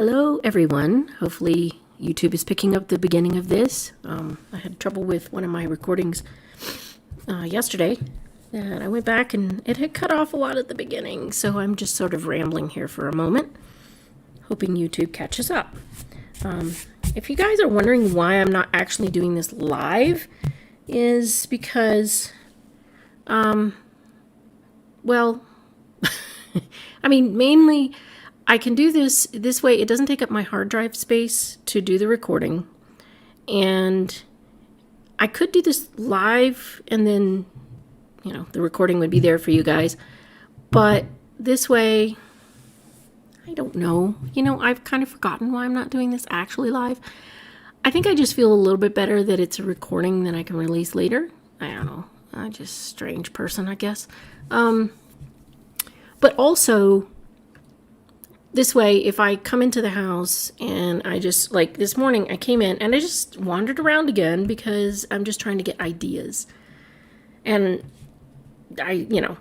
Hello everyone. Hopefully YouTube is picking up the beginning of this. I had trouble with one of my recordings yesterday, and I went back and it had cut off a lot at the beginning, so I'm just sort of rambling here for a moment, hoping YouTube catches up. If you guys are wondering why I'm not actually doing this live, is because, well, I mean, mainly I can do this way. It doesn't take up my hard drive space to do the recording. And I could do this live and then, the recording would be there for you guys. But this way, I don't know. I've kind of forgotten why I'm not doing this actually live. I think I just feel a little bit better that it's a recording that I can release later. I don't know. I'm just a strange person, I guess. But also, this way, if I come into the house and I just, like this morning, I came in and I just wandered around again because I'm just trying to get ideas. And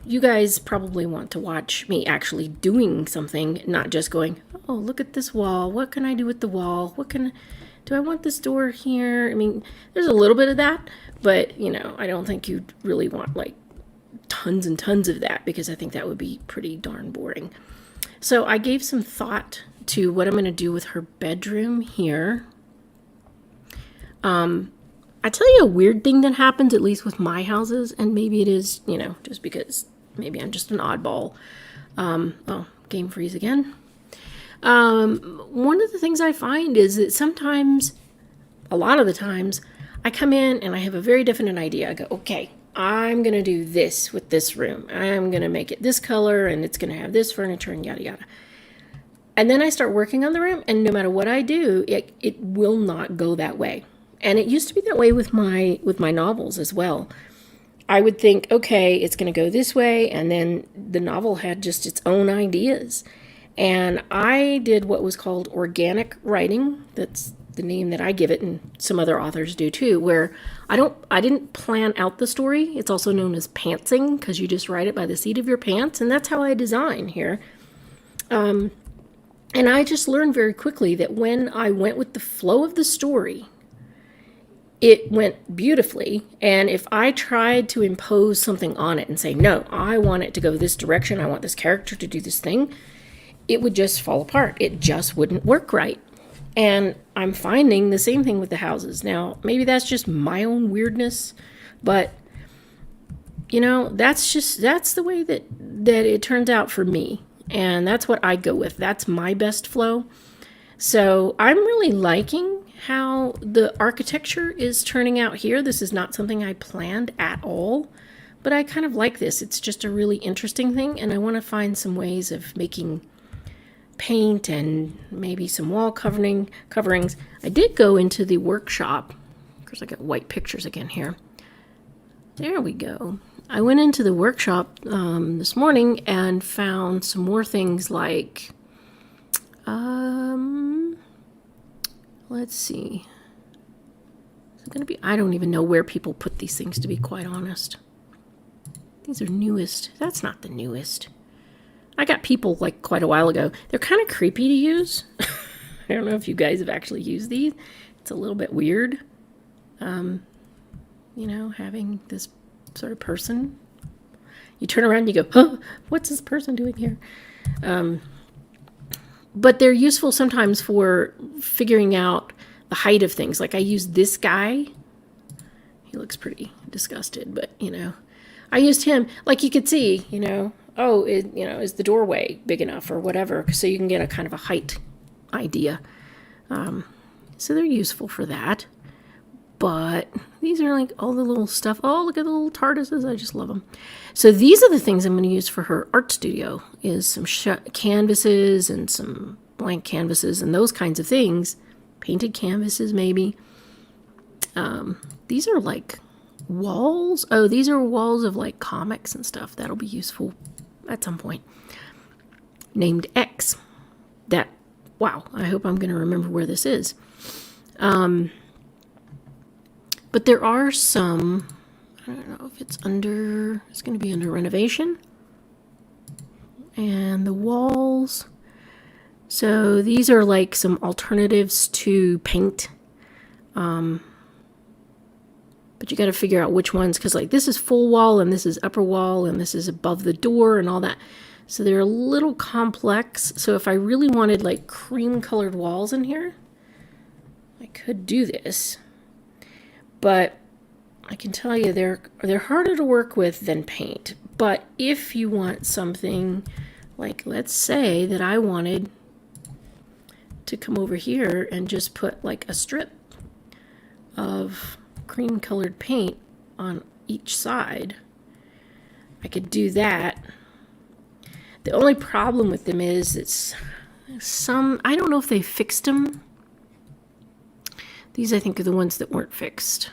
you guys probably want to watch me actually doing something, not just going, oh, look at this wall. What can I do with the wall? Do I want this door here? I mean, there's a little bit of that, but, I don't think you'd really want like tons and tons of that because I think that would be pretty darn boring. So I gave some thought to what I'm going to do with her bedroom here. I tell you a weird thing that happens, at least with my houses, and maybe it is, just because maybe I'm just an oddball. Oh, game freeze again. One of the things I find is that sometimes, a lot of the times, I come in and I have a very definite idea. I go, okay, I'm going to do this with this room. I'm going to make it this color and it's going to have this furniture and yada yada. And then I start working on the room, and no matter what I do, it will not go that way. And it used to be that way with my novels as well. I would think, okay, it's going to go this way, and then the novel had just its own ideas. And I did what was called organic writing. That's the name that I give it, and some other authors do too, where I didn't plan out the story. It's also known as pantsing, because you just write it by the seat of your pants, and that's how I design here. And I just learned very quickly that when I went with the flow of the story, it went beautifully. And if I tried to impose something on it and say, no, I want it to go this direction, I want this character to do this thing, it would just fall apart. It just wouldn't work right. And I'm finding the same thing with the houses. Now, maybe that's just my own weirdness, but that's the way that it turns out for me. And that's what I go with. That's my best flow. So I'm really liking how the architecture is turning out here. This is not something I planned at all, but I kind of like this. It's just a really interesting thing, and I want to find some ways of making paint and maybe some wall coverings. I did go into the workshop. Of course, I got white pictures again here. There we go. I went into the workshop this morning and found some more things like, let's see. Is it going to be, I don't even know where people put these things, to be quite honest. These are newest. That's not the newest. I got people like quite a while ago. They're kind of creepy to use. I don't know if you guys have actually used these. It's a little bit weird. Having this sort of person. You turn around and you go, huh, what's this person doing here? But they're useful sometimes for figuring out the height of things. Like I used this guy. He looks pretty disgusted, but I used him. Like you could see, oh, is the doorway big enough or whatever? So you can get a kind of a height idea. So they're useful for that. But these are like all the little stuff. Oh, look at the little TARDISes. I just love them. So these are the things I'm going to use for her art studio, is some canvases and some blank canvases and those kinds of things. Painted canvases, maybe. These are like walls. Oh, these are walls of like comics and stuff. That'll be useful at some point. Named X. Wow, I hope I'm going to remember where this is. But there are some, I don't know if it's going to be under renovation. And the walls, So these are like some alternatives to paint. But you got to figure out which ones, because like this is full wall and this is upper wall and this is above the door and all that. So they're a little complex. So if I really wanted like cream colored walls in here, I could do this. But I can tell you they're harder to work with than paint. But if you want something like, let's say that I wanted to come over here and just put like a strip of cream colored paint on each side, I could do that. The only problem with them is it's some, I don't know if they fixed them. These I think are the ones that weren't fixed.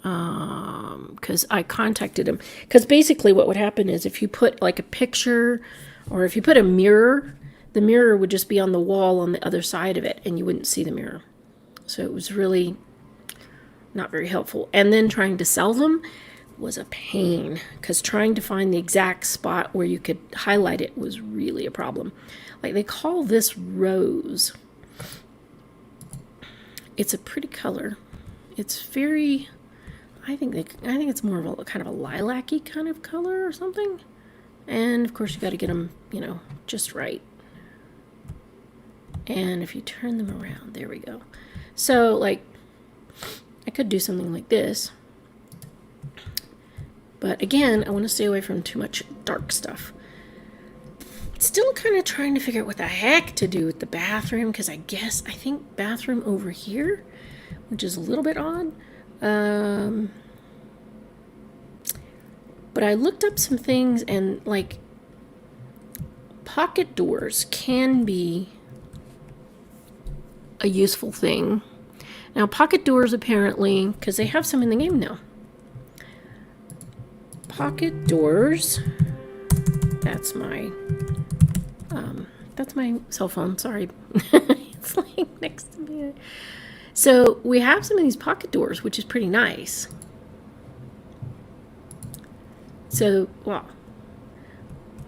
Because I contacted them. Because basically what would happen is if you put like a picture or if you put a mirror, the mirror would just be on the wall on the other side of it and you wouldn't see the mirror. So it was really not very helpful. And then trying to sell them was a pain, because trying to find the exact spot where you could highlight it was really a problem. Like they call this rose. It's a pretty color. It's very, I think it's more of a kind of a lilac-y kind of color or something. And of course you got to get them, you know, just right. And if you turn them around, there we go. So like I could do something like this. But again, I want to stay away from too much dark stuff. Still kind of trying to figure out what the heck to do with the bathroom, because I think bathroom over here, which is a little bit odd. But I looked up some things, and like pocket doors can be a useful thing. Now pocket doors apparently, because they have some in the game now. Pocket doors, that's my cell phone, sorry. It's like next to me. So we have some of these pocket doors, which is pretty nice. So, well,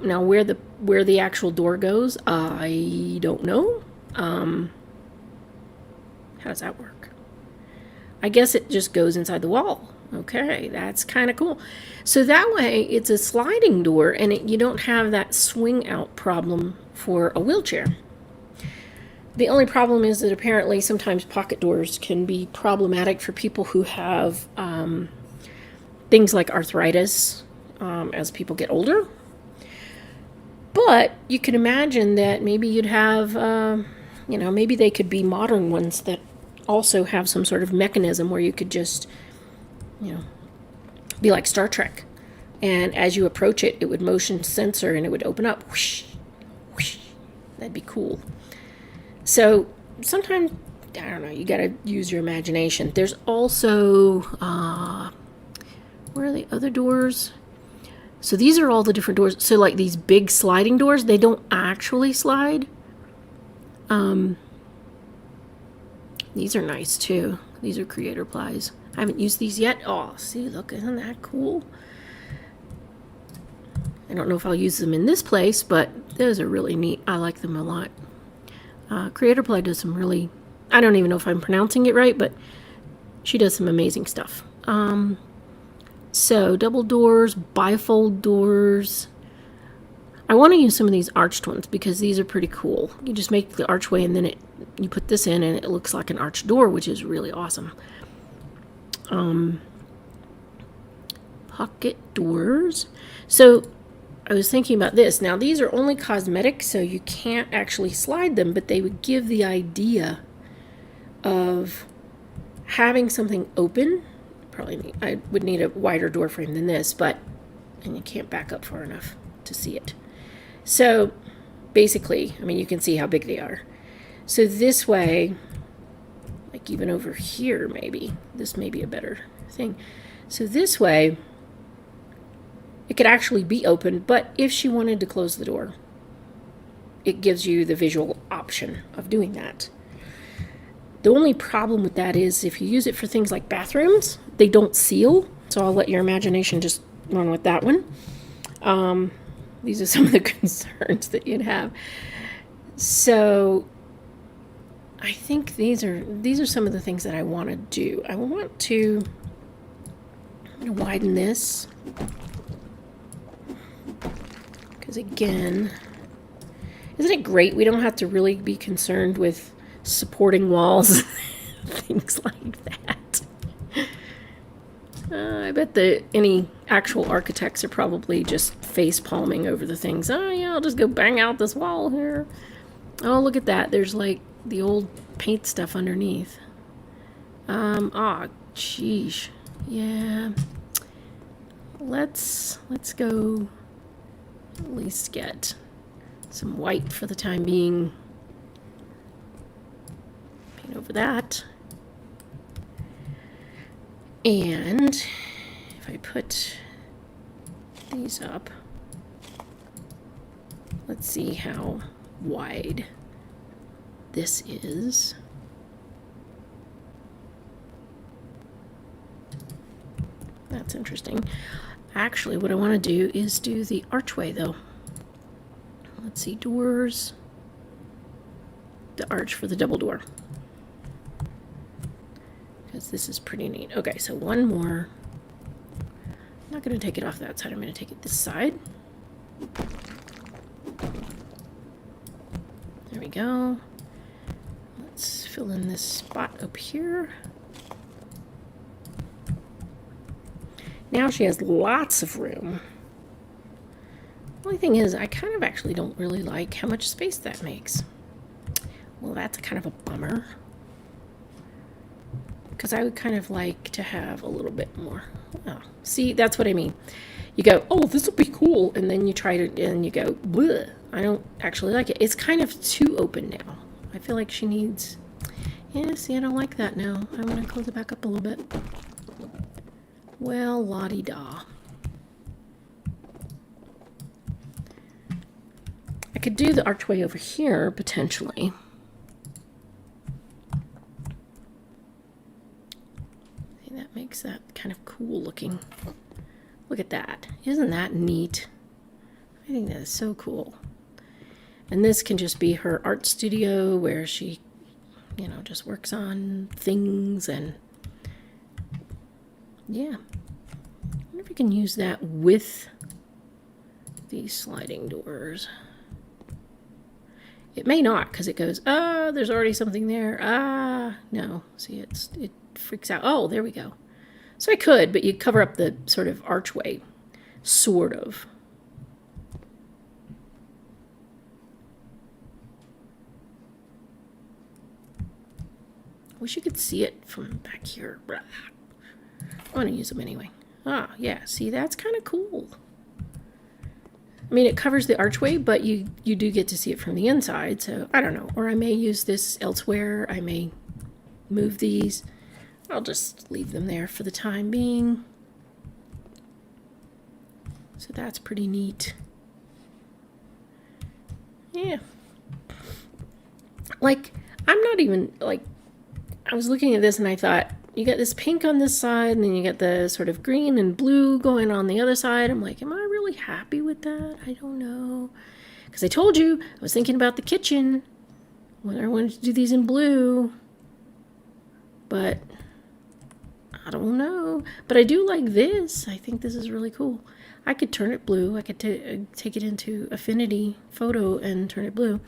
now where the actual door goes, I don't know. How does that work? I guess it just goes inside the wall. Okay, that's kind of cool. So that way it's a sliding door and you don't have that swing out problem for a wheelchair. The only problem is that apparently sometimes pocket doors can be problematic for people who have things like arthritis as people get older. But you can imagine that maybe you'd have, maybe they could be modern ones that also have some sort of mechanism where you could just, be like Star Trek. And as you approach it, it would motion sensor and it would open up. Whoosh, whoosh. That'd be cool. So sometimes, I don't know, you got to use your imagination. There's also, where are the other doors? So these are all the different doors. So like these big sliding doors, they don't actually slide. These are nice too. These are creator plies. I haven't used these yet. Oh, see, look, isn't that cool? I don't know if I'll use them in this place, but those are really neat. I like them a lot. Creator Ply does some really, I don't even know if I'm pronouncing it right, but she does some amazing stuff. So double doors, bifold doors. I want to use some of these arched ones because these are pretty cool. You just make the archway and then you put this in and it looks like an arched door, which is really awesome. Pocket doors. So I was thinking about this. Now these are only cosmetic, so you can't actually slide them, but they would give the idea of having something open. I would need a wider door frame than this, and you can't back up far enough to see it. So basically, I mean, you can see how big they are. So this way, like even over here, maybe this may be a better thing. So this way, it could actually be open, but if she wanted to close the door, it gives you the visual option of doing that. The only problem with that is if you use it for things like bathrooms, they don't seal. So I'll let your imagination just run with that one. These are some of the concerns that you'd have. So I think these are some of the things that I want to do. I'm going to widen this. Because again, isn't it great? We don't have to really be concerned with supporting walls, things like that. I bet that any actual architects are probably just face palming over the things. Oh yeah, I'll just go bang out this wall here. Oh, look at that. There's like the old paint stuff underneath. Ah, sheesh. Yeah. Let's go at least get some white for the time being. Paint over that. And if I put these up, let's see how wide this is. That's interesting. Actually, what I want to do is do the archway though. Let's see, doors, the arch for the double door. Because this is pretty neat. Okay, so one more. I'm not going to take it off that side. I'm going to take it this side. There we go. Let's fill in this spot up here. Now she has lots of room. The only thing is, I kind of actually don't really like how much space that makes. Well, that's kind of a bummer. Because I would kind of like to have a little bit more. Oh, see, that's what I mean. You go, oh, this will be cool. And then you try to, and you go, bleh. I don't actually like it. It's kind of too open now. I feel like she needs, yeah, see, I don't like that now. I'm going to close it back up a little bit. Well, la-di-da. I could do the archway over here, potentially. See, that makes that kind of cool looking. Look at that. Isn't that neat? I think that is so cool. And this can just be her art studio where she, you know, just works on things and yeah. I wonder if you can use that with these sliding doors. It may not, because it goes, ah, there's already something there. Ah, no. See, it freaks out. Oh, there we go. So I could, but you cover up the sort of archway, sort of. Wish you could see it from back here. Blah. I want to use them anyway. Ah, yeah. See, that's kind of cool. I mean, it covers the archway, but you do get to see it from the inside. So, I don't know. Or I may use this elsewhere. I may move these. I'll just leave them there for the time being. So that's pretty neat. Yeah. Like, I'm not even, like, I was looking at this and I thought, you got this pink on this side, and then you got the sort of green and blue going on the other side. I'm like, am I really happy with that? I don't know. Because I told you, I was thinking about the kitchen, whether I wanted to do these in blue. But I don't know. But I do like this. I think this is really cool. I could turn it blue. I could take it into Affinity Photo and turn it blue.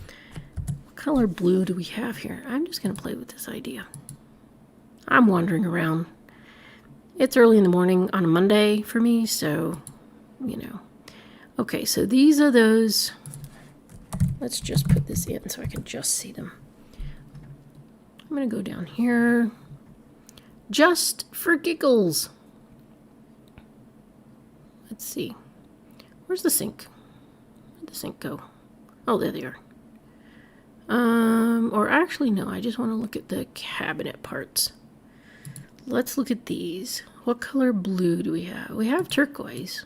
What color blue do we have here? I'm just going to play with this idea. I'm wandering around. It's early in the morning on a Monday for me, so, you know. Okay, so these are those. Let's just put this in so I can just see them. I'm going to go down here. Just for giggles. Let's see. Where's the sink? Where'd the sink go? Oh, there they are. Or actually, no, I just want to look at the cabinet parts. Let's look at these. What color blue do we have? We have turquoise.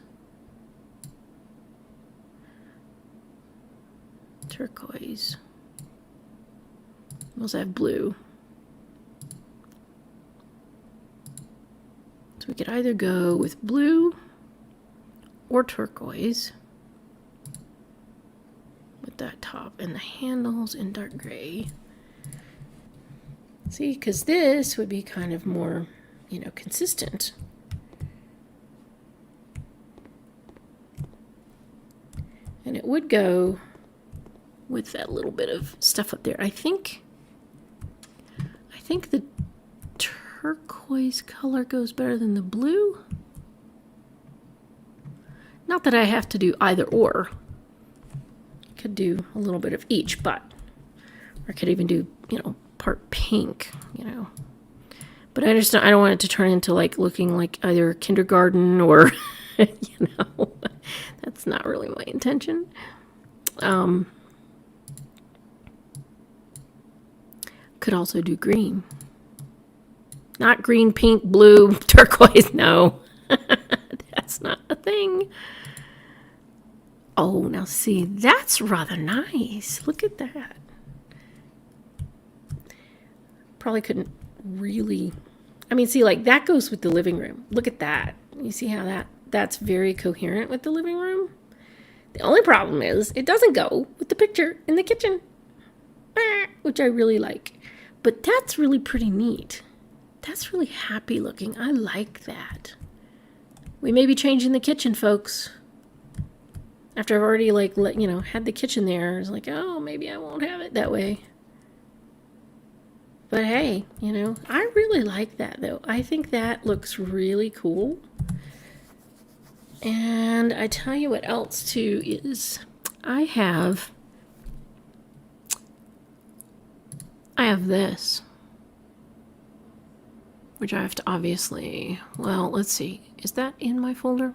Turquoise. We also have blue. So we could either go with blue or turquoise with that top, and the handles in dark gray. See, because this would be kind of more, you know, consistent. And it would go with that little bit of stuff up there. I think the turquoise color goes better than the blue. Not that I have to do either or. Could do a little bit of each, but I could even do, you know, part pink, you know. But I understand I don't want it to turn into like looking like either kindergarten or, you know, that's not really my intention. Could also do green. Not green, pink, blue, turquoise, no. That's not a thing. Oh, now see, that's rather nice. Look at that. Probably couldn't really, I mean, see, like that goes with the living room. Look at that. You see how that's very coherent with the living room? The only problem is it doesn't go with the picture in the kitchen, which I really like. But that's really pretty neat. That's really happy looking. I like that. We may be changing the kitchen, folks. After I've already like you know, had the kitchen there, it's like, oh, maybe I won't have it that way. But hey, you know, I really like that though. I think that looks really cool. And I tell you what else too is I have this, which I have to obviously, well, let's see. Is that in my folder?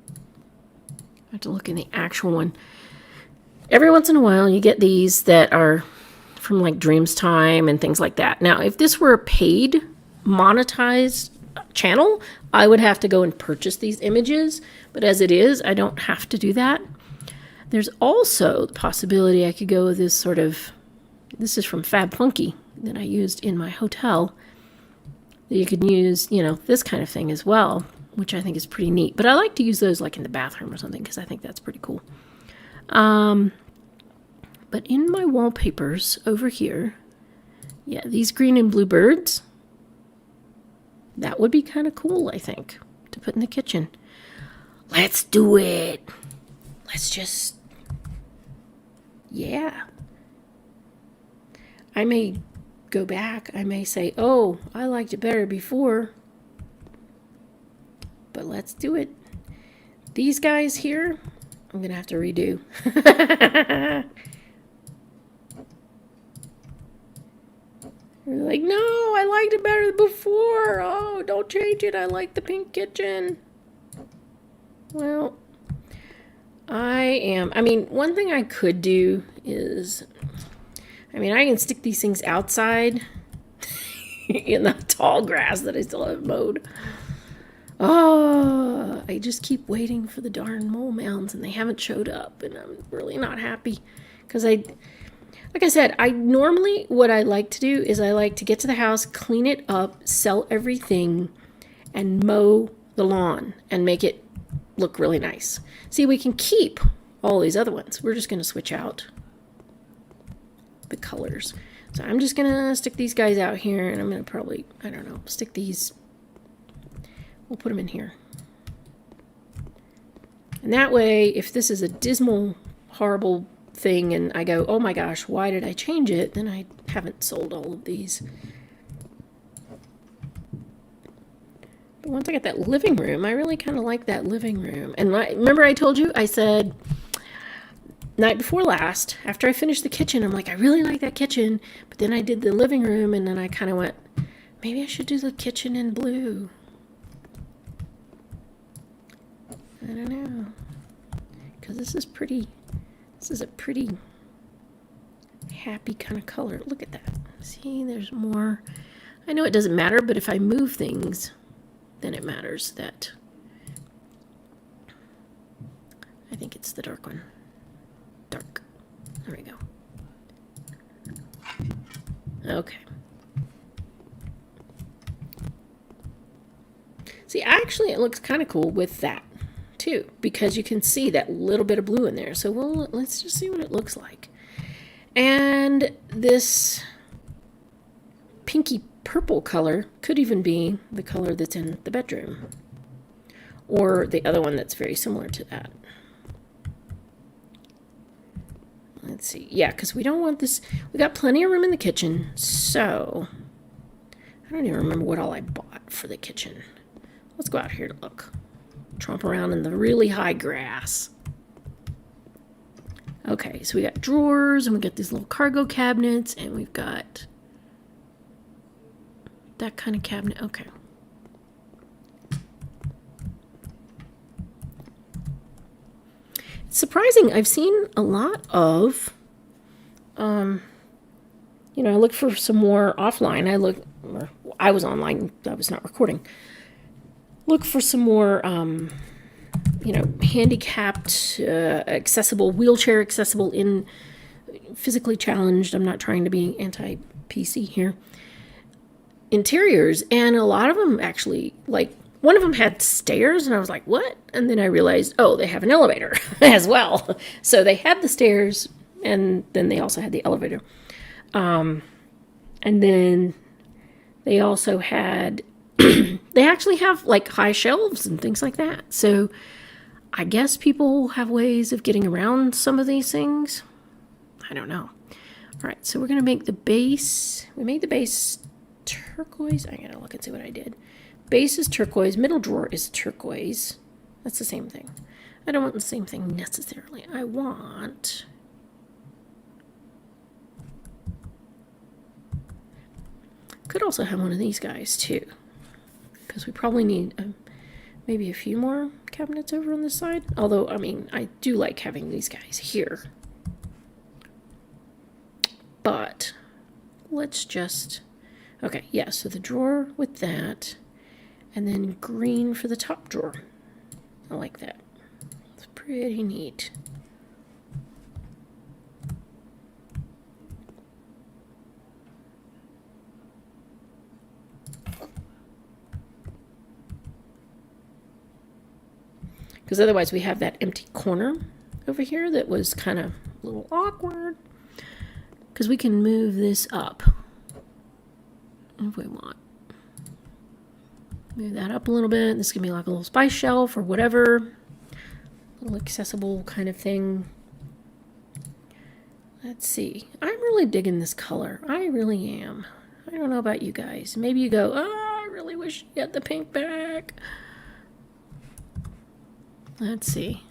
I have to look in the actual one. Every once in a while you get these that are from like Dreams Time and things like that. Now, if this were a paid, monetized channel, I would have to go and purchase these images. But as it is, I don't have to do that. There's also the possibility I could go with this sort of, this is from Fab Funky that I used in my hotel. You could use, you know, this kind of thing as well, which I think is pretty neat. But I like to use those like in the bathroom or something because I think that's pretty cool. But in my wallpapers over here, yeah, these green and blue birds, that would be kind of cool, I think, to put in the kitchen. Let's do it. Let's just, yeah. I may go back. I may say, oh, I liked it better before. But let's do it. These guys here, I'm going to have to redo. You're like, no, I liked it better than before. Oh, don't change it. I like the pink kitchen. Well, I mean, one thing I could do is, I mean, I can stick these things outside in the tall grass that I still haven't mowed. Oh, I just keep waiting for the darn mole mounds and they haven't showed up, and I'm really not happy because like I said, I normally, what I like to do is I like to get to the house, clean it up, sell everything, and mow the lawn and make it look really nice. See, we can keep all these other ones. We're just going to switch out the colors. So I'm just going to stick these guys out here, and I'm going to probably, I don't know, stick these, we'll put them in here. And that way, if this is a dismal, horrible thing and I go, oh my gosh, why did I change it? Then I haven't sold all of these. But once I get that living room, I really kind of like that living room. And remember I told you, I said night before last, after I finished the kitchen, I'm like, I really like that kitchen. But then I did the living room and then I kind of went, maybe I should do the kitchen in blue. I don't know. Because this is pretty. This is a pretty happy kind of color. Look at that. See, there's more. I know it doesn't matter, but if I move things, then it matters that. I think it's the dark one. Dark. There we go. Okay. See, actually, it looks kind of cool with that, too, because you can see that little bit of blue in there. So let's just see what it looks like. And this pinky purple color could even be the color that's in the bedroom, or the other one that's very similar to that. Let's see. Yeah, because we don't want this. We got plenty of room in the kitchen, so I don't even remember what all I bought for the kitchen. Let's go out here to look. Tromp around in the really high grass. Okay, so we got drawers, and we got these little cargo cabinets, and we've got that kind of cabinet. Okay. It's surprising. I've seen a lot of, you know, I looked for some more offline. I was online. I was not recording. Look for some more, you know, handicapped, accessible, wheelchair accessible, in physically challenged. I'm not trying to be anti-PC here. Interiors, and a lot of them actually, like, one of them had stairs, and I was like, what? And then I realized, oh, they have an elevator as well. So they had the stairs, and then they also had the elevator. And then they also had, they actually have like high shelves and things like that. So I guess people have ways of getting around some of these things. I don't know. All right, so we're going to make the base. We made the base turquoise. I got to look and see what I did. Base is turquoise. Middle drawer is turquoise. That's the same thing. I don't want the same thing necessarily. I want... Could also have one of these guys too, because we probably need maybe a few more cabinets over on this side. Although, I mean, I do like having these guys here. But let's just... Okay, yeah, so the drawer with that, and then green for the top drawer. I like that. It's pretty neat. Because otherwise we have that empty corner over here that was kind of a little awkward. Because we can move this up if we want. Move that up a little bit. This can be like a little spice shelf or whatever. Little accessible kind of thing. Let's see. I'm really digging this color. I really am. I don't know about you guys. Maybe you go, oh, I really wish you had the pink back. Let's see.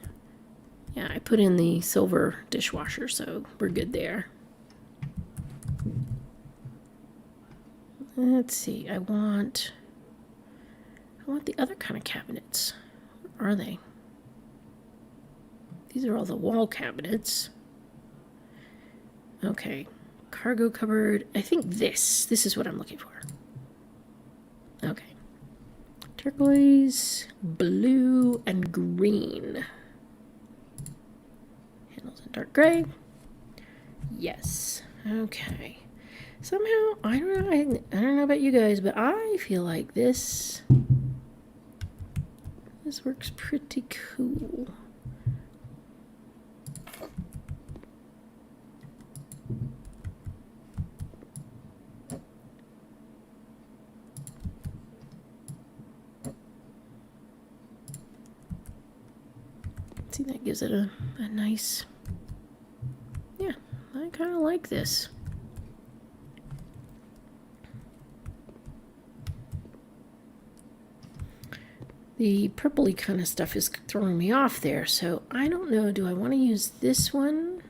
Yeah, I put in the silver dishwasher, so we're good there. Let's see. I want the other kind of cabinets. Where are they? These are all the wall cabinets. Okay. Cargo cupboard. I think this is what I'm looking for. Okay. Turquoise, blue, and green. Handles in dark gray. Yes. Okay. Somehow, I don't know about you guys, but I feel like this works pretty cool. See, that gives it a nice, yeah, I kind of like this. The purpley kind of stuff is throwing me off there, so I don't know, do I want to use this one?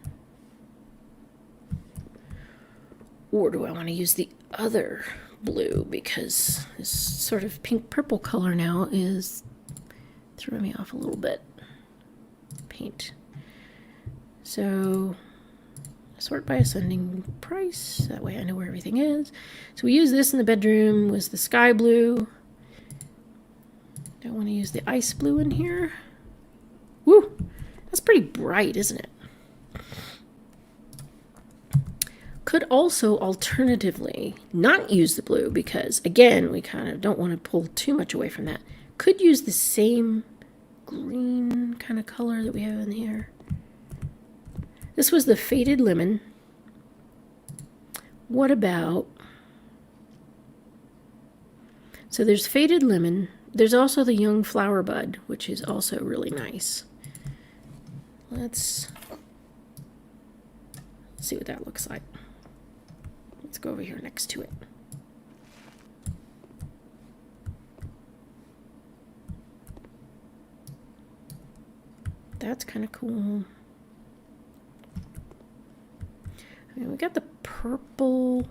Or do I want to use the other blue, because this sort of pink purple color now is throwing me off a little bit. Paint. So sort by ascending price, that way I know where everything is. So we use this in the bedroom, was the sky blue. Don't want to use the ice blue in here. Woo! That's pretty bright, isn't it? Could also alternatively not use the blue, because again, we kind of don't want to pull too much away from that. Could use the same green kind of color that we have in here. This was the faded lemon. What about... So there's faded lemon. There's also the young flower bud, which is also really nice. Let's see what that looks like. Let's go over here next to it. That's kind of cool. I mean, we got the purple.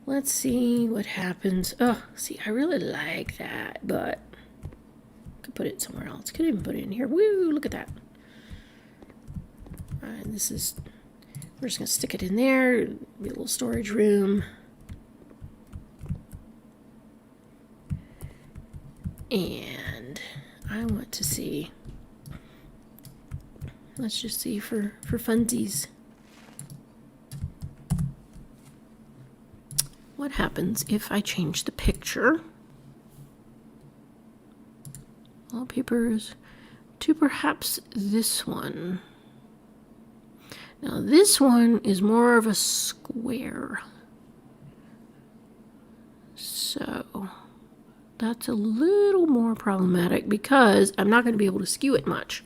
Let's see what happens. Oh, see, I really like that, but I could put it somewhere else. Could even put it in here. Woo, look at that. And this is, we're just gonna stick it in there. Be a little storage room. And I want to see, let's just see for funsies. What happens if I change the picture? Wallpapers to perhaps this one. Now this one is more of a square. So that's a little more problematic because I'm not going to be able to skew it much.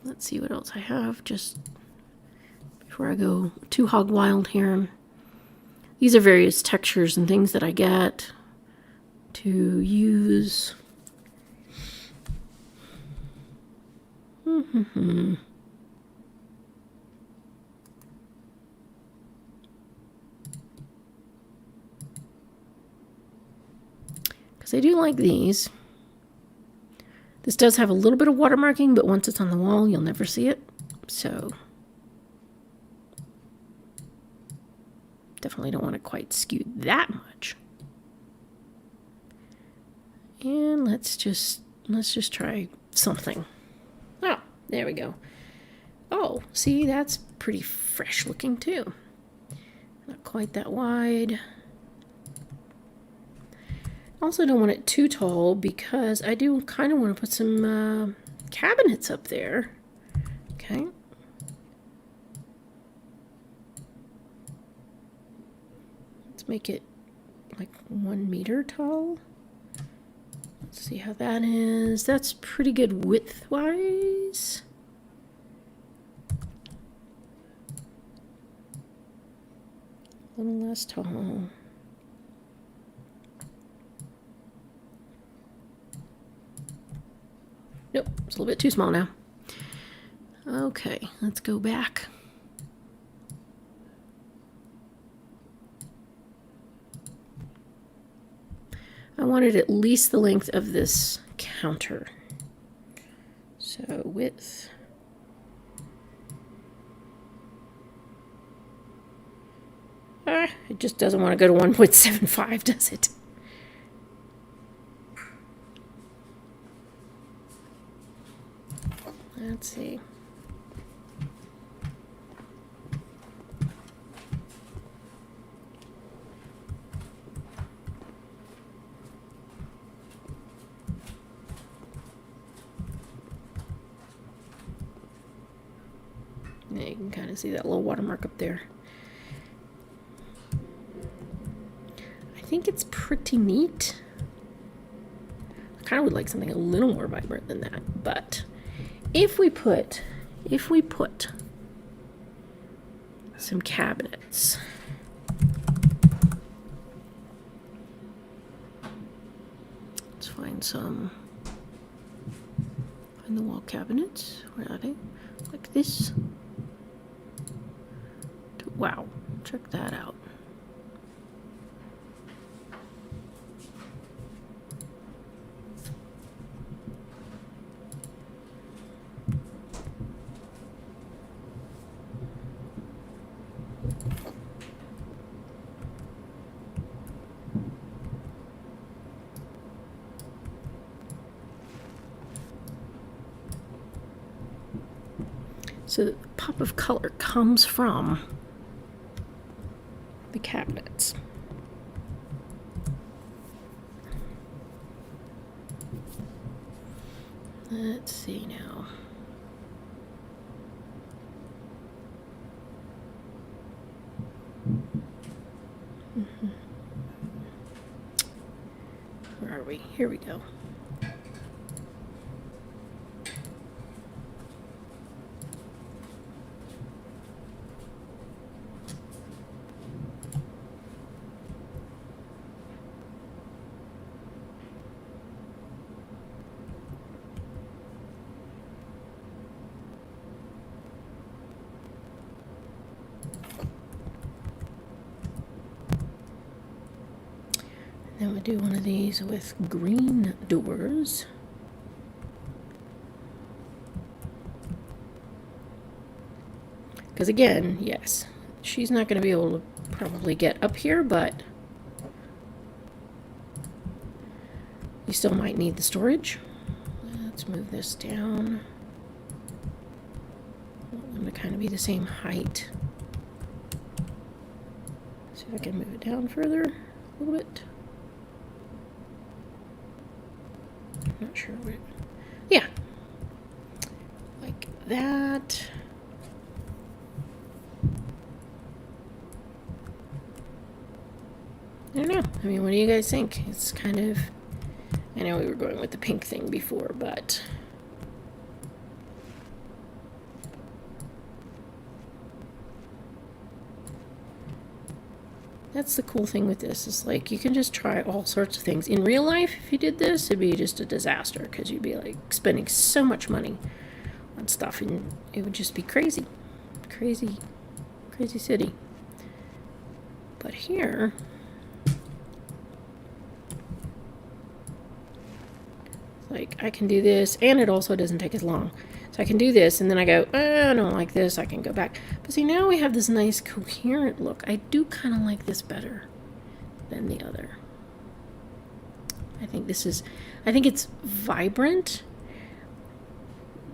Let's see what else I have just before I go too hog wild here. These are various textures and things that I get to use. Because I do like these. This does have a little bit of watermarking, but once it's on the wall, you'll never see it. So definitely don't want to quite skew that much. And let's just try something. Oh, there we go. Oh, see, that's pretty fresh looking too. Not quite that wide. Also don't want it too tall because I do kind of want to put some cabinets up there. Okay. Let's make it like 1 meter tall. Let's see how that is. That's pretty good width-wise. A little less tall. Nope, it's a little bit too small now. Okay, let's go back. I wanted at least the length of this counter. So width. It just doesn't want to go to 1.75, does it? Let's see. Yeah, you can kind of see that little watermark up there. I think it's pretty neat. I kind of would like something a little more vibrant than that, but if we put some cabinets, let's find the wall cabinets. Where are they? Like this. Wow, check that out. So the pop of color comes from the cabinets. Let's see now. Where are we? Here we go. Then we'll do one of these with green doors. Because again, yes, she's not going to be able to probably get up here, but you still might need the storage. Let's move this down. I want them to kind of be the same height. See if I can move it down further a little bit. Not sure where. Yeah. Like that. I don't know. I mean, what do you guys think? It's kind of... I know we were going with the pink thing before, but... That's the cool thing with this, is like you can just try all sorts of things. In real life, if you did this, it'd be just a disaster because you'd be like spending so much money on stuff and it would just be crazy. Crazy city. But here, like I can do this and it also doesn't take as long. So I can do this and then I go, I don't like this, I can go back. But see, now we have this nice coherent look. I do kind of like this better than the other. I think it's vibrant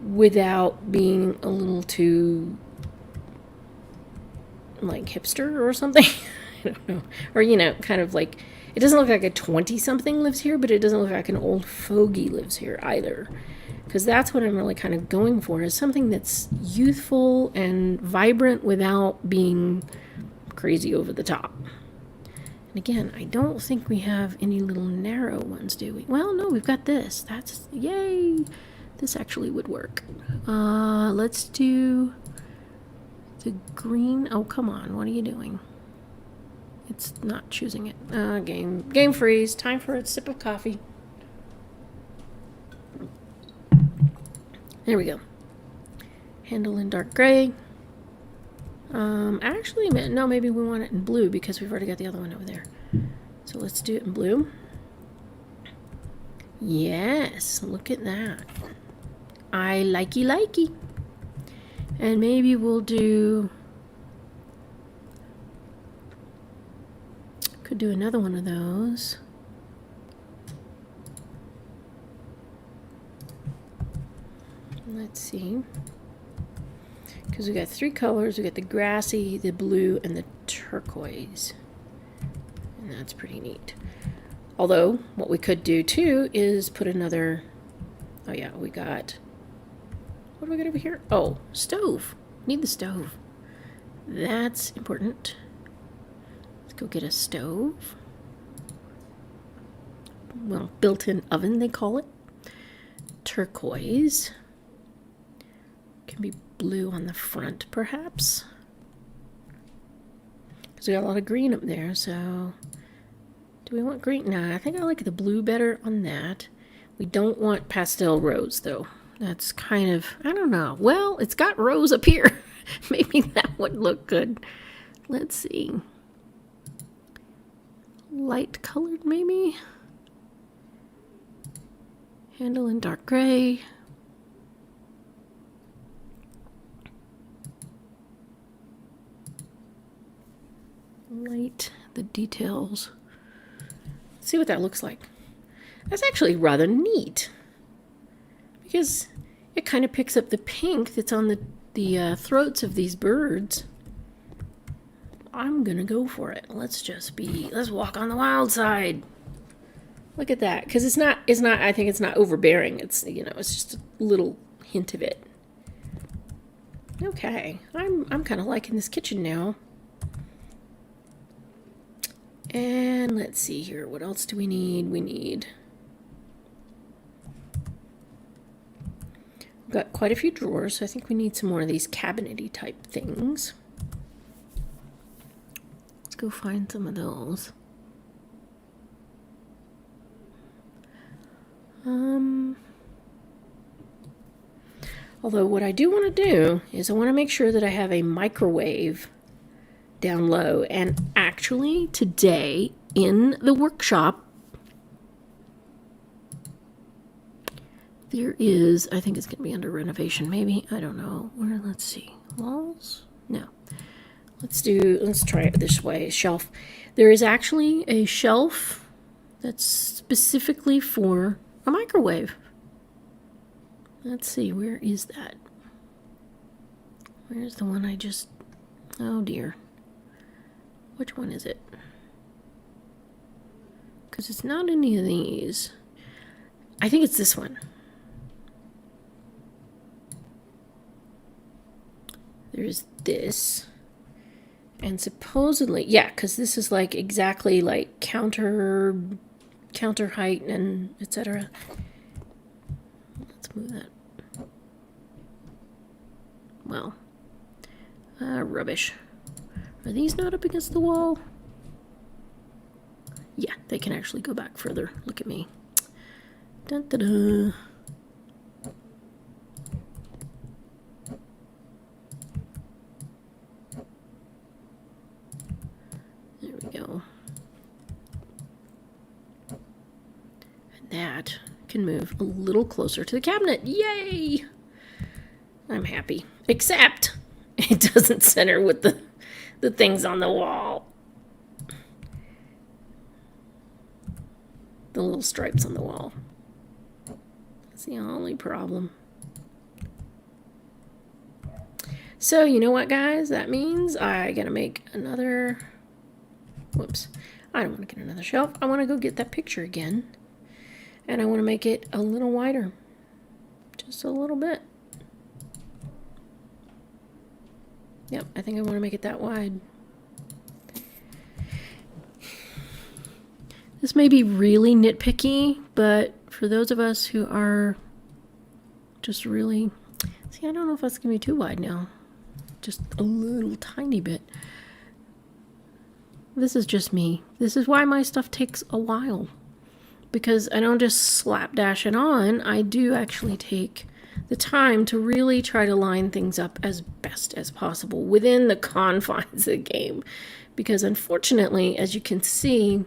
without being a little too like hipster or something. I don't know. Or, you know, kind of like, it doesn't look like a 20-something lives here, but it doesn't look like an old fogey lives here either. Because that's what I'm really kind of going for, is something that's youthful and vibrant without being crazy over the top. And again, I don't think we have any little narrow ones, do we? Well, no, we've got this. That's, yay! This actually would work. Let's do the green. Oh, come on. What are you doing? It's not choosing it. Game freeze. Time for a sip of coffee. There we go. Handle in dark gray. Actually, no, maybe we want it in blue because we've already got the other one over there. So let's do it in blue. Yes, look at that. I likey. And maybe we'll do... Could do another one of those. Let's see. Because we got three colors. We got the grassy, the blue, and the turquoise. And that's pretty neat. Although, what we could do too is put another... Oh yeah, we got... What do we got over here? Oh, stove. Need the stove. That's important. Let's go get a stove. Well, built-in oven, they call it. Turquoise. Can be blue on the front, perhaps. Because we got a lot of green up there, so... Do we want green? Nah, I think I like the blue better on that. We don't want pastel rose, though. That's kind of... I don't know. Well, it's got rose up here. Maybe that would look good. Let's see. Light colored, maybe? Handle in dark gray. Light the details. Let's see what that looks like. That's actually rather neat because it kind of picks up the pink that's on the throats of these birds. I'm gonna go for it. Let's walk on the wild side. Look at that, because it's not. I think it's not overbearing. It's, you know, it's just little hint of it. Okay, I'm kind of liking this kitchen now. And let's see here, what else do we need? We've got quite a few drawers, so I think we need some more of these cabinety type things. Let's go find some of those. Although what I do want to do is I want to make sure that I have a microwave down low. And actually today in the workshop, there is, I think it's going to be under renovation, maybe, I don't know. Where, let's see, walls? No. Let's try it this way, shelf. There is actually a shelf that's specifically for a microwave. Let's see, where is that? Where's the one I just, oh dear. Which one is it? Because it's not any of these. I think it's this one. There's this. And supposedly, yeah, because this is like exactly like counter height and etc. Let's move that. Well, rubbish. Are these not up against the wall? Yeah, they can actually go back further. Look at me. Dun, dun, dun. There we go. And that can move a little closer to the cabinet. Yay! I'm happy. Except it doesn't center with the things on the wall. The little stripes on the wall. That's the only problem. So, you know what, guys? That means I gotta make another... Whoops. I don't want to get another shelf. I want to go get that picture again. And I want to make it a little wider. Just a little bit. Yep, I think I want to make it that wide. This may be really nitpicky, but for those of us who are just really... See, I don't know if that's going to be too wide now. Just a little tiny bit. This is just me. This is why my stuff takes a while. Because I don't just slapdash it on. I do actually take the time to really try to line things up as best as possible within the confines of the game. Because unfortunately, as you can see,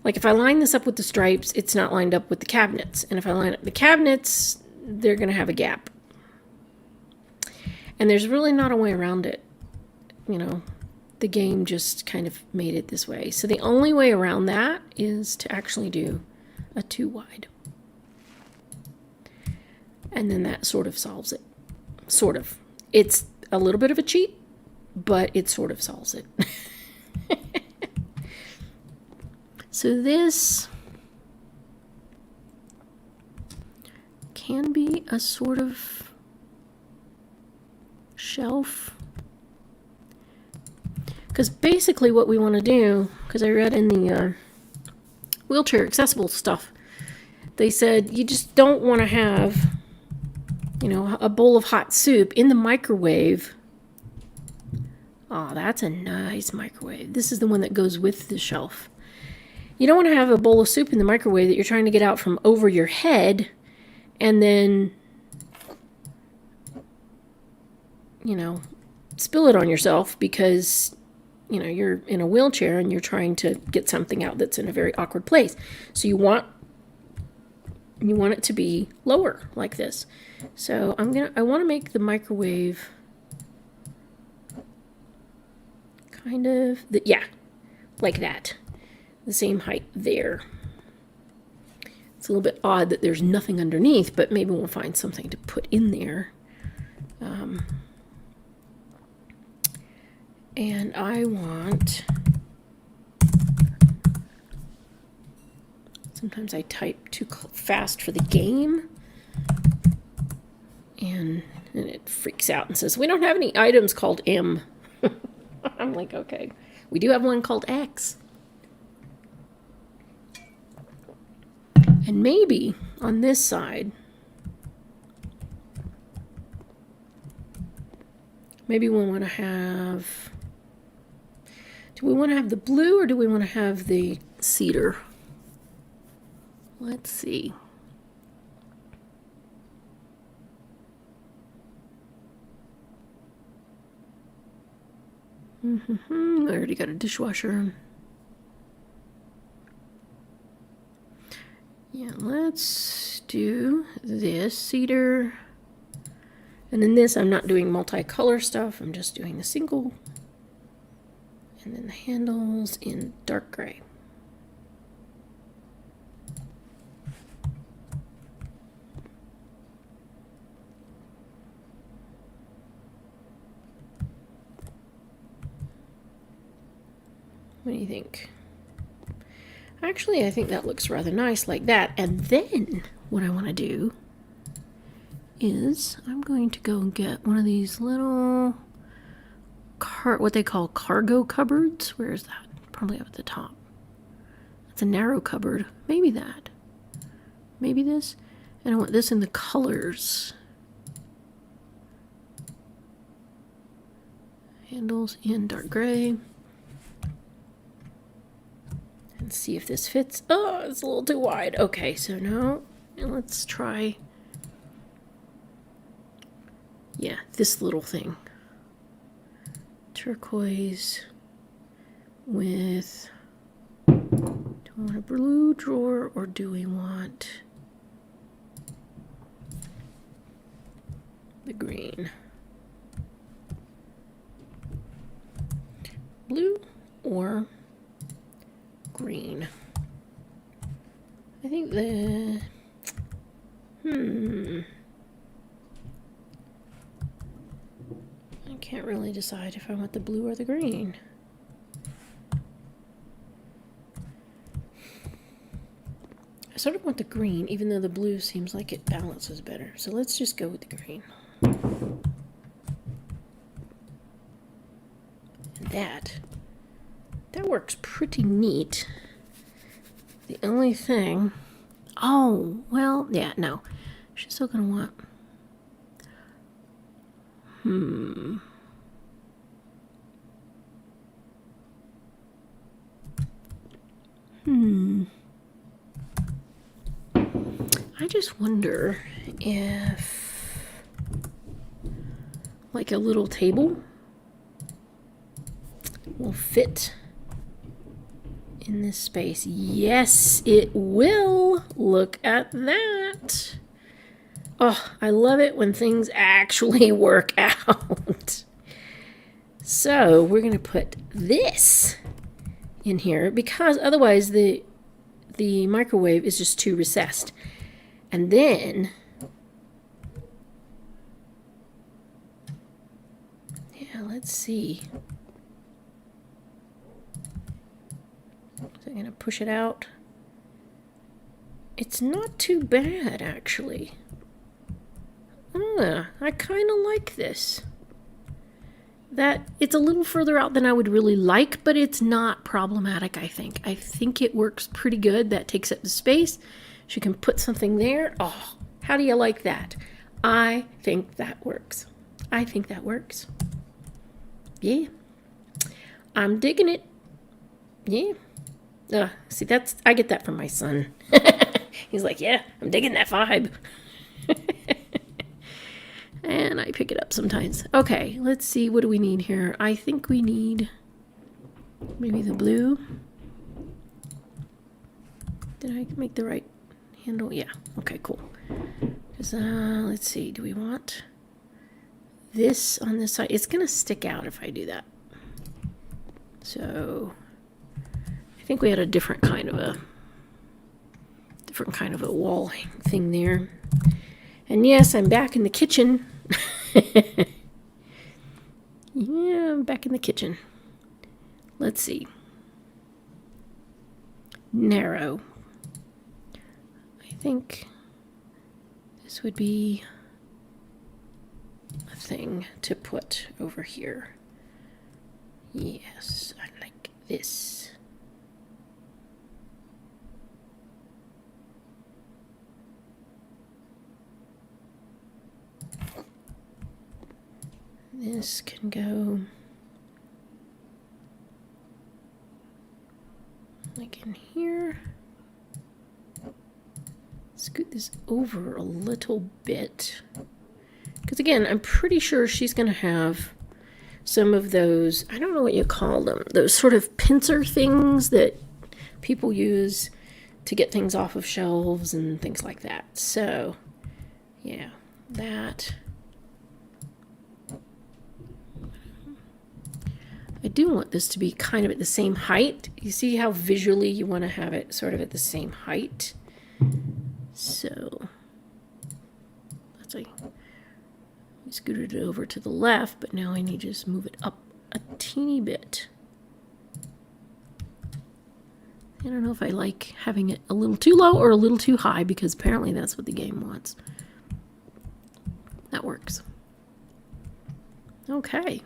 like if I line this up with the stripes, it's not lined up with the cabinets. And if I line up the cabinets, they're going to have a gap. And there's really not a way around it. You know, the game just kind of made it this way. So the only way around that is to actually do a 2 wide. And then that sort of solves it. Sort of. It's a little bit of a cheat, but it sort of solves it. So this can be a sort of shelf. Because basically what we want to do, because I read in the wheelchair accessible stuff, they said you just don't want to have, you know, a bowl of hot soup in the microwave. Oh, that's a nice microwave. This is the one that goes with the shelf. You don't want to have a bowl of soup in the microwave that you're trying to get out from over your head and then, you know, spill it on yourself because, you know, you're in a wheelchair and you're trying to get something out that's in a very awkward place. So you want it to be lower like this. So I want to make the microwave kind of, like that. The same height there. It's a little bit odd that there's nothing underneath, but maybe we'll find something to put in there. And I want... Sometimes I type too fast for the game. and it freaks out and says, we don't have any items called M. I'm like, okay. We do have one called X. And maybe on this side, maybe we want to have, do we want to have the blue or do we want to have the cedar? Let's see. I already got a dishwasher. Yeah, let's do this cedar. And then this, I'm not doing multicolor stuff. I'm just doing the single. And then the handles in dark gray. What do you think? Actually, I think that looks rather nice like that. And then what I want to do is I'm going to go and get one of these little what they call cargo cupboards. Where is that? Probably up at the top. It's a narrow cupboard. Maybe that. Maybe this. And I want this in the colors. Handles in dark gray. And see if this fits. Oh, it's a little too wide. Okay, so now let's try. Yeah, this little thing. Turquoise with, do we want a blue drawer or do we want the green? Blue or green? I think the, I can't really decide if I want the blue or the green. I sort of want the green, even though the blue seems like it balances better. So let's just go with the green. And that works pretty neat. The only thing, oh, well, yeah, no. She's still gonna want, I just wonder if, like a little table will fit in this space. Yes, it will. Look at that. Oh, I love it when things actually work out. So we're going to put this in here because otherwise the microwave is just too recessed. And then, yeah, let's see. So I'm going to push it out. It's not too bad, actually. I kind of like this. That it's a little further out than I would really like, but it's not problematic, I think. I think it works pretty good. That takes up the space. She can put something there. Oh, how do you like that? I think that works. I think that works. Yeah. I'm digging it. Yeah. See, I get that from my son. He's like, yeah, I'm digging that vibe. And I pick it up sometimes. Okay, let's see. What do we need here? I think we need maybe the blue. Did I make the right handle? Yeah. Okay, cool. Let's see. Do we want this on this side? It's going to stick out if I do that. So I think we had a different kind of a wall thing there. And yes, I'm back in the kitchen. Yeah, I'm back in the kitchen. Let's see. Narrow. I think this would be thing to put over here. Yes, I like this. This can go like in here. Scoot this over a little bit. Because again, I'm pretty sure she's going to have some of those, I don't know what you call them, those sort of pincer things that people use to get things off of shelves and things like that. So, yeah, that. I do want this to be kind of at the same height. You see how visually you want to have it sort of at the same height. So, that's like, we scooted it over to the left, but now I need to just move it up a teeny bit. I don't know if I like having it a little too low or a little too high, because apparently that's what the game wants. That works. Okay.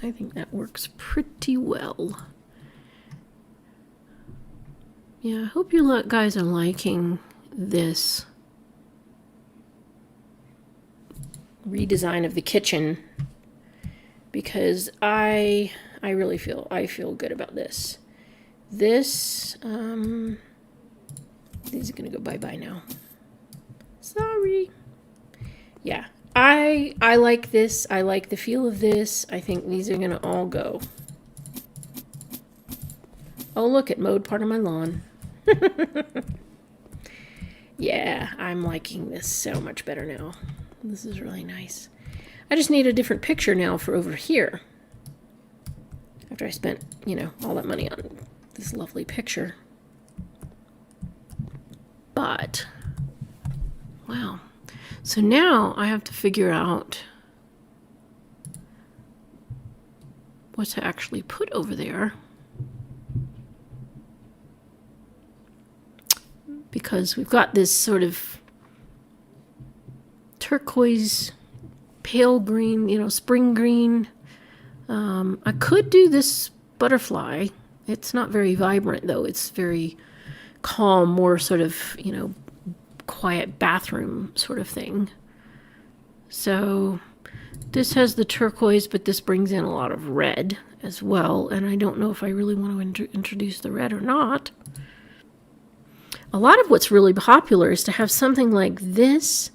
I think that works pretty well. Yeah, I hope you guys are liking this redesign of the kitchen, because I really feel good about this. This these are gonna go bye-bye now. Sorry. Yeah. I like this. I like the feel of this. I think these are going to all go. Oh, look, it mowed part of my lawn. Yeah, I'm liking this so much better now. This is really nice. I just need a different picture now for over here. After I spent, you know, all that money on this lovely picture. But, wow. So now I have to figure out what to actually put over there, because we've got this sort of turquoise, pale green, you know, spring green. I could do this butterfly. It's not very vibrant though. It's very calm, more sort of, you know, quiet bathroom sort of thing. So this has the turquoise, but this brings in a lot of red as well, and I don't know if I really want to introduce the red or not. A lot of what's really popular is to have something like this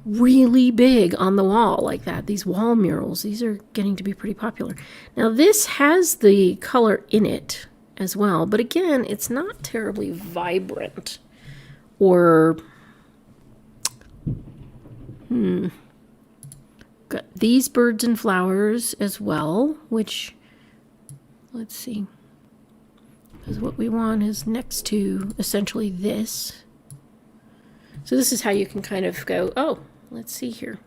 really big on the wall like that. These wall murals, these are getting to be pretty popular. Now this has the color in it as well, but again, it's not terribly vibrant or got these birds and flowers as well, which, let's see, because what we want is next to essentially this. So this is how you can kind of go, oh, let's see here.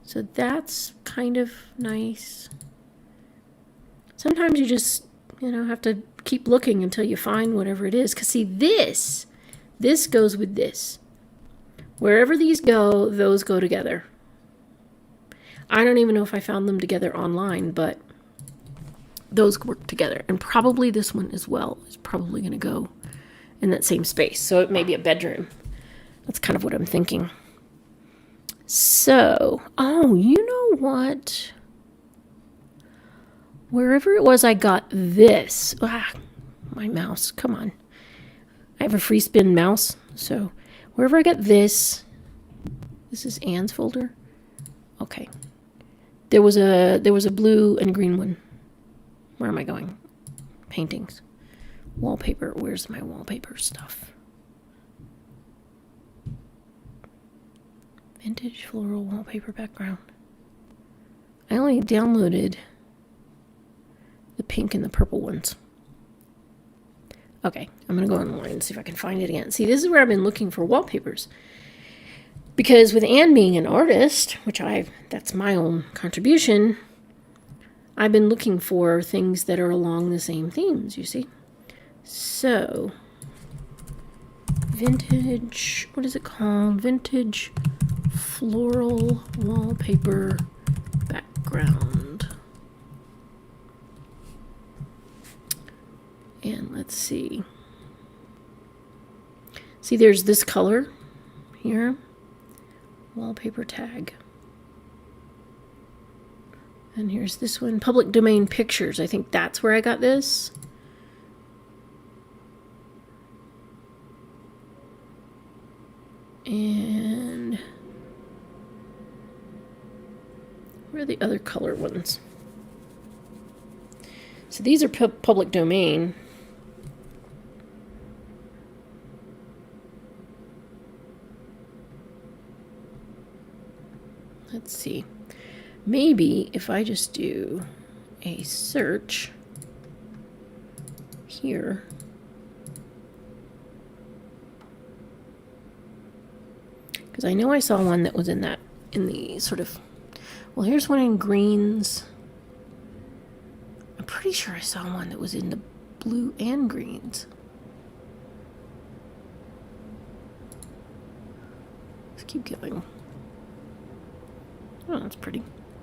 So that's kind of nice. Sometimes you just, you know, have to keep looking until you find whatever it is. Because see, this goes with this. Wherever these go, those go together. I don't even know if I found them together online, but those work together. And probably this one as well is probably going to go in that same space. So it may be a bedroom. That's kind of what I'm thinking. So, oh, you know what? Wherever it was I got this. My mouse, come on. I have a free spin mouse, so wherever I got this is Anne's folder. Okay. There was a blue and green one. Where am I going? Paintings. Wallpaper. Where's my wallpaper stuff? Vintage floral wallpaper background. I only downloaded the pink and the purple ones. Okay, I'm going to go online and see if I can find it again. See, this is where I've been looking for wallpapers. Because with Anne being an artist, that's my own contribution, I've been looking for things that are along the same themes, you see. So, vintage, what is it called? Vintage floral wallpaper background. And let's see. See, there's this color here. Wallpaper tag. And here's this one, public domain pictures. I think that's where I got this. And where are the other color ones? So these are public domain. Let's see. Maybe if I just do a search here. Because I know I saw one that was in the sort of, well, here's one in greens. I'm pretty sure I saw one that was in the blue and greens. Let's keep going. Oh, that's pretty.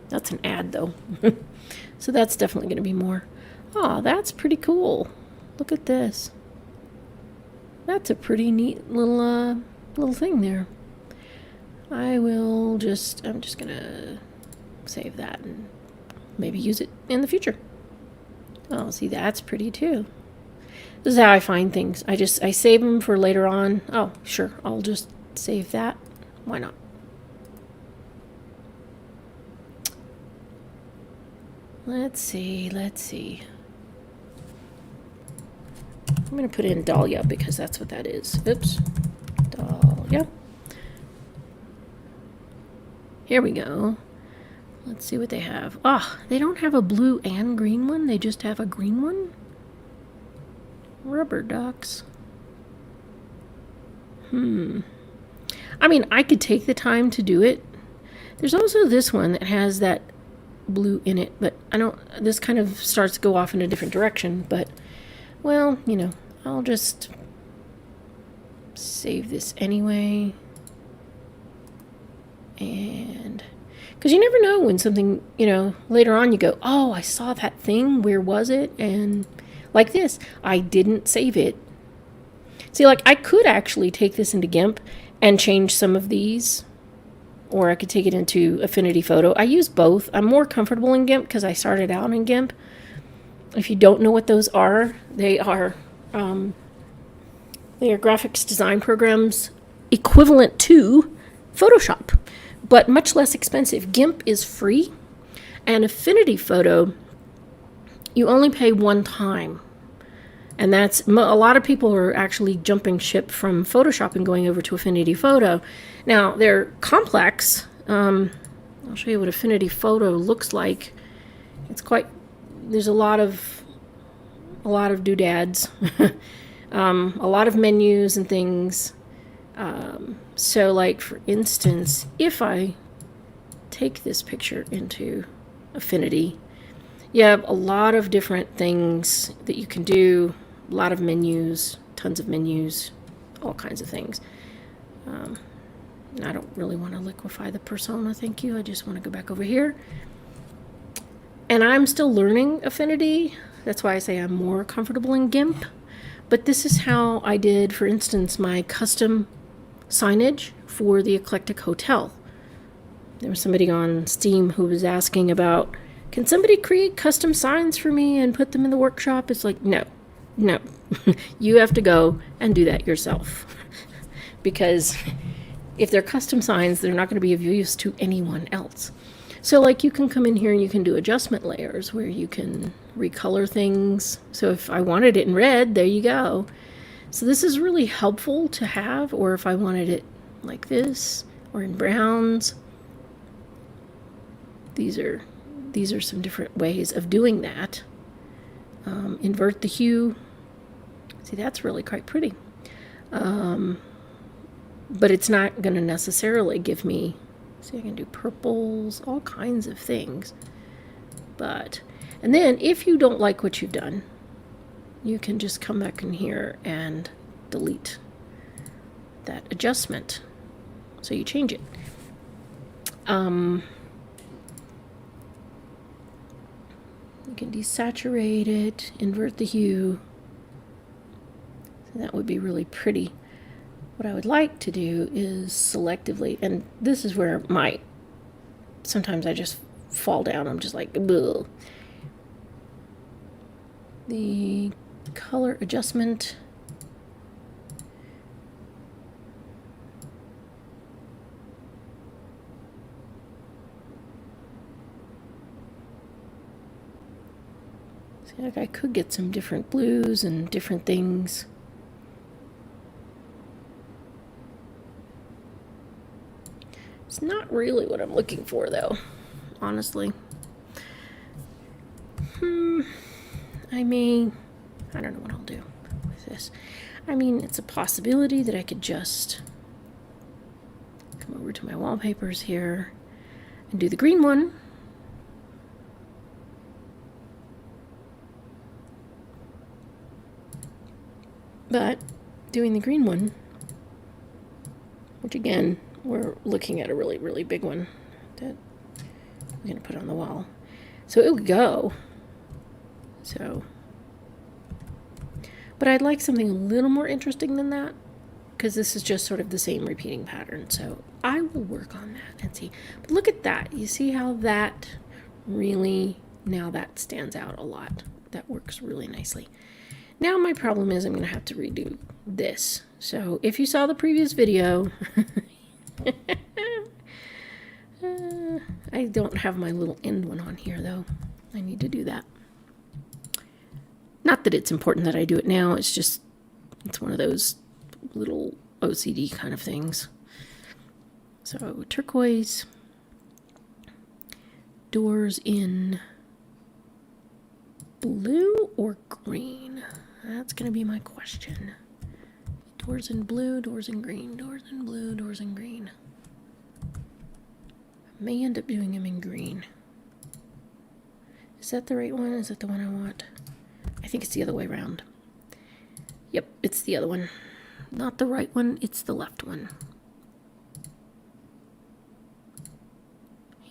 That's an ad, though. So that's definitely going to be more. Oh, that's pretty cool. Look at this. That's a pretty neat little thing there. I'm just going to save that and maybe use it in the future. Oh, see, that's pretty too. This is how I find things. I save them for later on. Oh, sure. I'll just save that. Why not? Let's see. I'm going to put in Dahlia because that's what that is. Oops. Dahlia. Here we go. Let's see what they have. Ah, they don't have a blue and green one. They just have a green one. Rubber ducks. I mean, I could take the time to do it. There's also this one that has that blue in it, but I don't, this kind of starts to go off in a different direction, but, well, you know, I'll just save this anyway. And, because you never know when something, you know, later on you go, oh, I saw that thing, where was it? And like this, I didn't save it. See, like, I could actually take this into GIMP and change some of these, or I could take it into Affinity Photo. I use both. I'm more comfortable in GIMP because I started out in GIMP. If you don't know what those are, they are graphics design programs equivalent to Photoshop, but much less expensive. GIMP is free, and Affinity Photo, you only pay one time. And that's, a lot of people are actually jumping ship from Photoshop and going over to Affinity Photo. Now, they're complex. I'll show you what Affinity Photo looks like. It's quite, there's a lot of doodads, a lot of menus and things. So, like, for instance, if I take this picture into Affinity, you have a lot of different things that you can do. A lot of menus, tons of menus, all kinds of things. I don't really want to liquefy the persona, thank you. I just want to go back over here. And I'm still learning Affinity. That's why I say I'm more comfortable in GIMP. But this is how I did, for instance, my custom signage for the Eclectic Hotel. There was somebody on Steam who was asking about, can somebody create custom signs for me and put them in the workshop? It's like, no. You have to go and do that yourself. Because if they're custom signs, they're not going to be of use to anyone else. So, like, you can come in here and you can do adjustment layers where you can recolor things. So if I wanted it in red, there you go. So this is really helpful to have, or if I wanted it like this, or in browns. These are some different ways of doing that. Invert the hue. See, that's really quite pretty. But it's not going to necessarily give me, see, I can do purples, all kinds of things. And then if you don't like what you've done, you can just come back in here and delete that adjustment. So you change it. You can desaturate it, invert the hue. So that would be really pretty. What I would like to do is selectively, and this is where sometimes I just fall down. I'm just like, ugh. The color adjustment. See, like I could get some different blues and different things. It's not really what I'm looking for, though, honestly. I don't know what I'll do with this. I mean, it's a possibility that I could just come over to my wallpapers here and do the green one. But doing the green one, which again, we're looking at a really, really big one that we're going to put on the wall. So it would go. So, but I'd like something a little more interesting than that, because this is just sort of the same repeating pattern. So I will work on that and see. But look at that. You see how that really, now that stands out a lot. That works really nicely. Now my problem is I'm going to have to redo this. So if you saw the previous video, I don't have my little end one on here though. I need to do that. Not that it's important that I do it now, it's just, it's one of those little OCD kind of things. So turquoise, doors in blue or green? That's going to be my question. Doors in blue, doors in green, doors in blue, doors in green. I may end up doing them in green. Is that the right one? Is that the one I want? I think it's the other way around. Yep, it's the other one. Not the right one, it's the left one.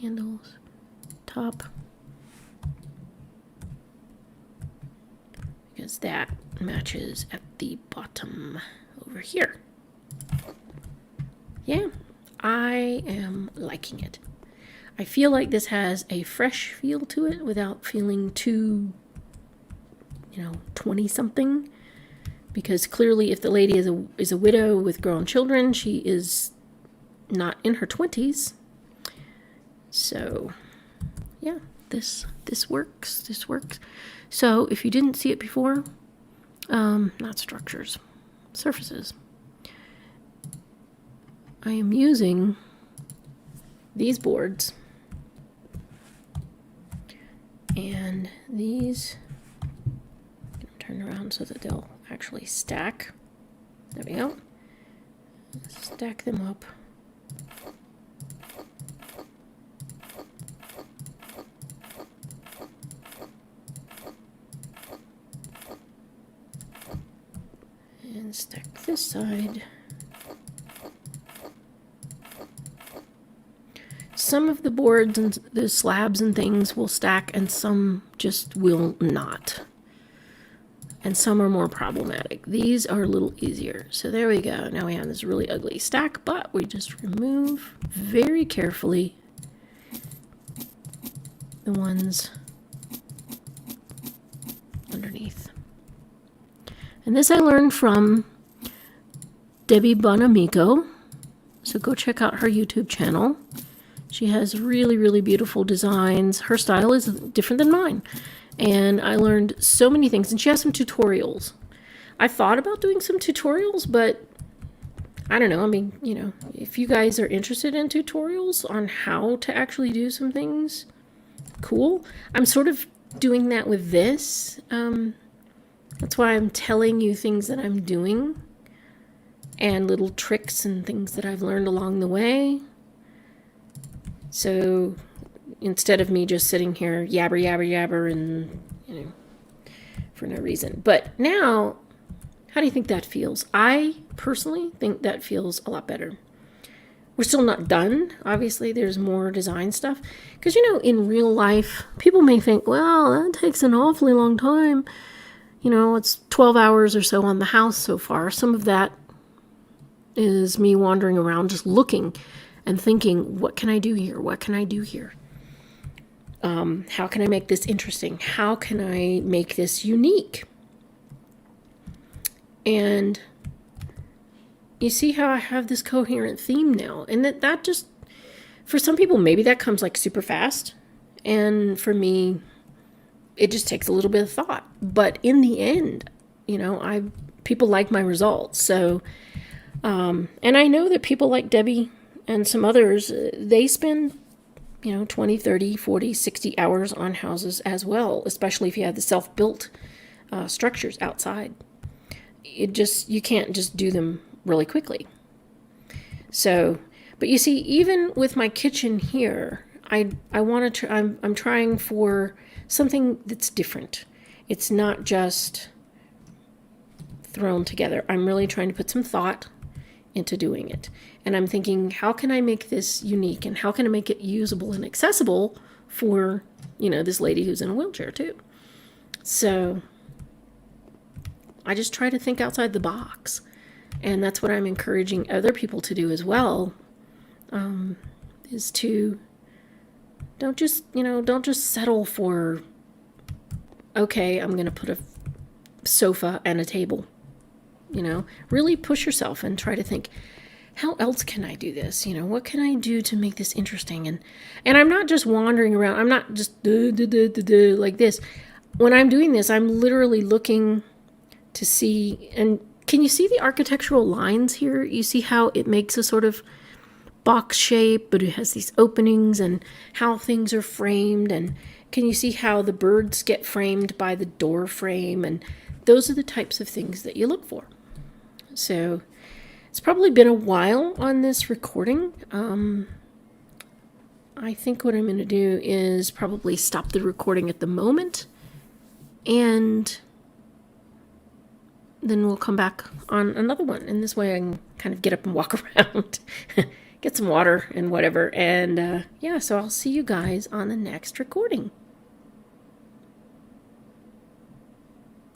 Handles, top. Because that matches at the bottom over here. Yeah, I am liking it. I feel like this has a fresh feel to it without feeling too, 20-something. Because clearly if the lady is a widow with grown children, she is not in her 20s. So, yeah, this works. This works. So if you didn't see it before, not structures, surfaces. I am using these boards and these, turn around so that they'll actually stack. There we go. Stack them up. And stack this side. Some of the boards and the slabs and things will stack and some just will not. And some are more problematic. These are a little easier. So there we go. Now we have this really ugly stack, but we just remove very carefully the ones underneath. And this I learned from Debbie Bonamico. So go check out her YouTube channel. She has really, really beautiful designs. Her style is different than mine. And I learned so many things. And she has some tutorials. I thought about doing some tutorials, but I don't know. I mean, if you guys are interested in tutorials on how to actually do some things, cool. I'm sort of doing that with this. That's why I'm telling you things that I'm doing and little tricks and things that I've learned along the way. So instead of me just sitting here yabber and for no reason. But now, how do you think that feels? I personally think that feels a lot better. We're still not done. Obviously, there's more design stuff. Because, in real life, people may think, well, that takes an awfully long time. It's 12 hours or so on the house so far. Some of that is me wandering around just looking and thinking, what can I do here? What can I do here? How can I make this interesting? How can I make this unique? And you see how I have this coherent theme now. And that just, for some people, maybe that comes like super fast. And for me, it just takes a little bit of thought. But in the end, people like my results. So, and I know that people like Debbie and some others, they spend, 20, 30, 40, 60 hours on houses as well, especially if you have the self-built structures outside. You can't just do them really quickly. So, but you see, even with my kitchen here, I want to. I'm trying for something that's different. It's not just thrown together. I'm really trying to put some thought into doing it, and I'm thinking, how can I make this unique, and how can I make it usable and accessible for this lady who's in a wheelchair too. So I just try to think outside the box. And that's what I'm encouraging other people to do as well, is to don't just settle for, okay, I'm going to put a sofa and a table. Really push yourself and try to think, how else can I do this? What can I do to make this interesting? And I'm not just wandering around. I'm not just like this. When I'm doing this, I'm literally looking to see, and can you see the architectural lines here? You see how it makes a sort of box shape, but it has these openings, and how things are framed. And can you see how the birds get framed by the door frame? And those are the types of things that you look for. So it's probably been a while on this recording. I think what I'm going to do is probably stop the recording at the moment, and then we'll come back on another one. And this way I can kind of get up and walk around, get some water and whatever. And so I'll see you guys on the next recording.